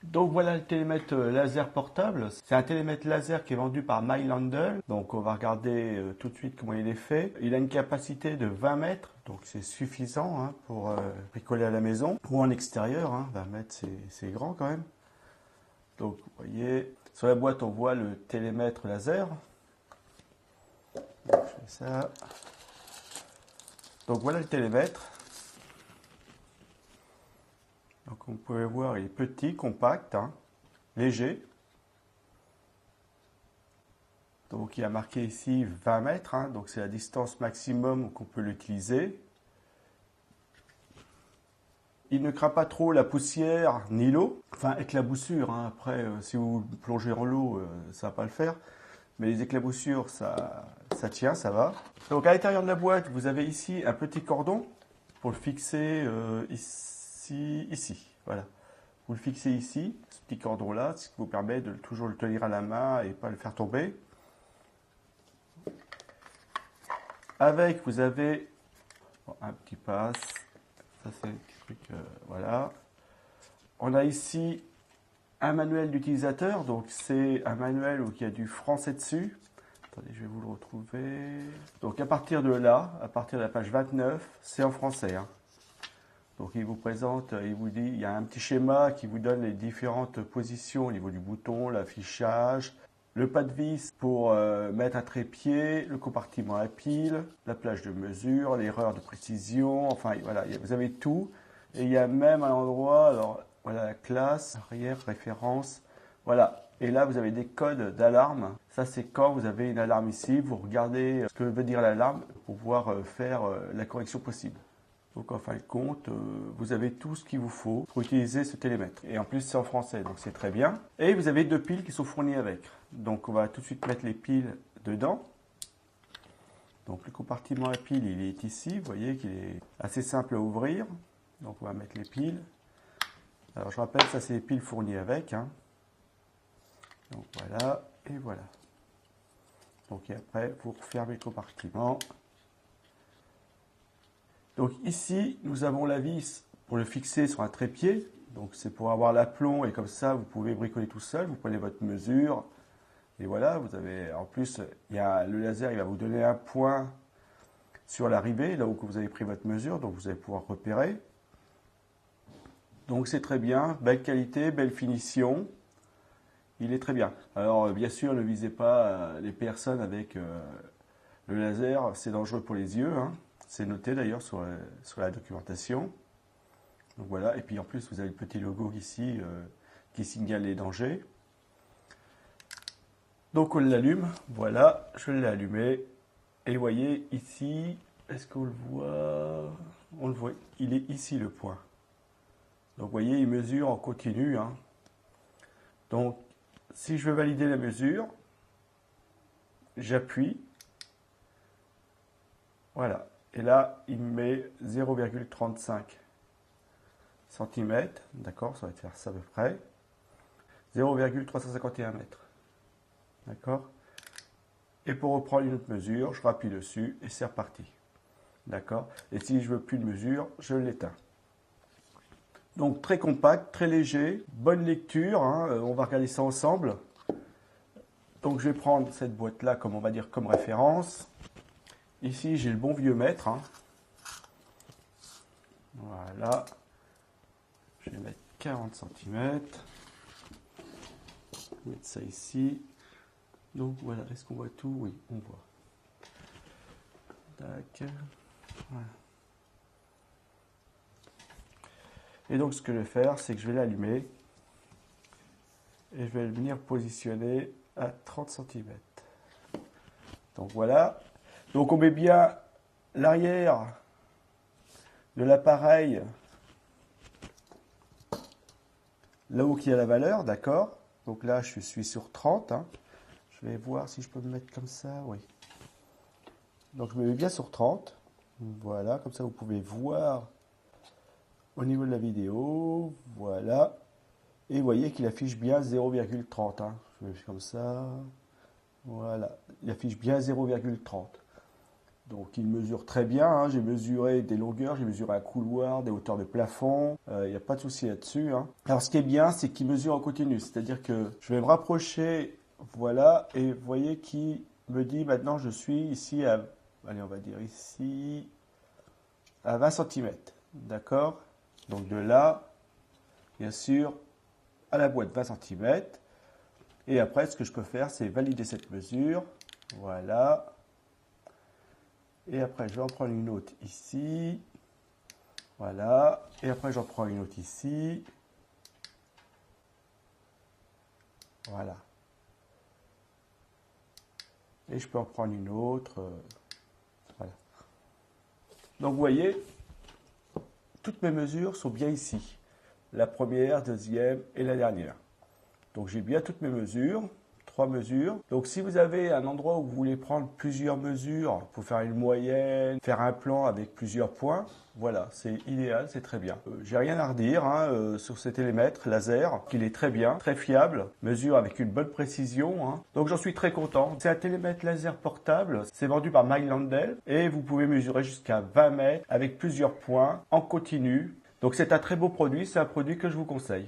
Donc voilà le télémètre laser portable. C'est un télémètre laser qui est vendu par MyLandl. Donc on va regarder tout de suite comment il est fait. Il a une capacité de 20 mètres, donc c'est suffisant hein, pour bricoler à la maison ou en extérieur. 20 mètres c'est grand quand même. Donc vous voyez, sur la boîte on voit le télémètre laser. Donc, je fais ça. Donc voilà le télémètre. Donc vous pouvez voir, il est petit, compact, hein, léger. Donc il y a marqué ici 20 mètres, hein, donc c'est la distance maximum qu'on peut l'utiliser. Il ne craint pas trop la poussière ni l'eau, enfin éclaboussure, hein, après si vous plongez en l'eau ça va pas le faire, mais les éclaboussures ça tient, ça va. Donc à l'intérieur de la boîte vous avez ici un petit cordon pour le fixer ici, voilà. Vous le fixez ici, ce petit cordon là, ce qui vous permet de toujours le tenir à la main et pas le faire tomber. Avec, vous avez un petit passe. Ça, c'est un petit truc. Voilà. On a ici un manuel d'utilisateur. Donc, c'est un manuel où il y a du français dessus. Attendez, je vais vous le retrouver. Donc, à partir de là, à partir de la page 29, c'est en français. Hein. Donc, il vous présente, il vous dit, il y a un petit schéma qui vous donne les différentes positions au niveau du bouton, l'affichage, le pas de vis pour mettre un trépied, le compartiment à pile, la plage de mesure, l'erreur de précision, enfin voilà, vous avez tout. Et il y a même un endroit, alors voilà la classe, arrière, référence, voilà. Et là vous avez des codes d'alarme. Ça c'est quand vous avez une alarme ici, vous regardez ce que veut dire l'alarme pour pouvoir faire la correction possible. Donc en fin de compte, vous avez tout ce qu'il vous faut pour utiliser ce télémètre. Et en plus c'est en français, donc c'est très bien. Et vous avez 2 piles qui sont fournies avec. Donc on va tout de suite mettre les piles dedans. Donc le compartiment à piles, il est ici. Vous voyez qu'il est assez simple à ouvrir. Donc on va mettre les piles. Alors je rappelle, ça c'est les piles fournies avec. Hein. Donc voilà, et voilà. Donc et après, vous refermez le compartiment. Donc ici, nous avons la vis pour le fixer sur un trépied. Donc c'est pour avoir l'aplomb et comme ça, vous pouvez bricoler tout seul. Vous prenez votre mesure et voilà, vous avez en plus, il y a le laser, il va vous donner un point sur l'arrivée, là où vous avez pris votre mesure, donc vous allez pouvoir repérer. Donc c'est très bien, belle qualité, belle finition. Il est très bien. Alors bien sûr, ne visez pas les personnes avec le laser, c'est dangereux pour les yeux. Hein. C'est noté d'ailleurs sur la documentation. Donc voilà, et puis en plus vous avez le petit logo ici qui signale les dangers. Donc on l'allume, voilà, je l'ai allumé. Et vous voyez ici, est-ce qu'on le voit? On le voit, il est ici le point. Donc vous voyez, il mesure en continu. Hein. Donc si je veux valider la mesure, j'appuie. Voilà. Et là, il me met 0,35 cm. D'accord, ça va faire ça à peu près. 0,351 mètres. D'accord. Et pour reprendre une autre mesure, je rappuie dessus et c'est reparti. D'accord. Et si je veux plus de mesure, je l'éteins. Donc très compact, très léger, bonne lecture. Hein, on va regarder ça ensemble. Donc je vais prendre cette boîte-là comme on va dire comme référence. Ici, j'ai le bon vieux mètre. Hein. Voilà. Je vais mettre 40 cm. Je vais mettre ça ici. Donc voilà, est-ce qu'on voit tout? Oui, on voit. Tac. Voilà. Et donc ce que je vais faire, c'est que je vais l'allumer. Et je vais venir positionner à 30 cm. Donc voilà. Donc on met bien l'arrière de l'appareil là où il y a la valeur, d'accord. Donc là, je suis sur 30. Hein. Je vais voir si je peux me mettre comme ça, oui. Donc je me mets bien sur 30. Voilà, comme ça vous pouvez voir au niveau de la vidéo. Voilà. Et vous voyez qu'il affiche bien 0,30. Hein. Je me mets comme ça. Voilà. Il affiche bien 0,30. Donc il mesure très bien, hein. J'ai mesuré des longueurs, j'ai mesuré un couloir, des hauteurs de plafond, il n'y a pas de souci là-dessus, hein. Alors ce qui est bien, c'est qu'il mesure en continu, c'est-à-dire que je vais me rapprocher, voilà, et vous voyez qu'il me dit maintenant je suis ici à, allez on va dire ici, à 20 cm, d'accord? Donc de là, bien sûr, à la boîte 20 cm, et après ce que je peux faire, c'est valider cette mesure, voilà. Et après, je vais en prendre une autre ici. Voilà. Et après, j'en prends une autre ici. Voilà. Et je peux en prendre une autre. Voilà. Donc, vous voyez, toutes mes mesures sont bien ici. La première, deuxième et la dernière. Donc, j'ai bien toutes mes mesures. 3 mesures. Donc si vous avez un endroit où vous voulez prendre plusieurs mesures pour faire une moyenne, faire un plan avec plusieurs points, voilà, c'est idéal, c'est très bien. J'ai rien à redire hein, sur cet télémètre laser, qu'il est très bien, très fiable, mesure avec une bonne précision. Hein. Donc j'en suis très content. C'est un télémètre laser portable, c'est vendu par Mike-Landell et vous pouvez mesurer jusqu'à 20 mètres avec plusieurs points en continu. Donc c'est un très beau produit, c'est un produit que je vous conseille.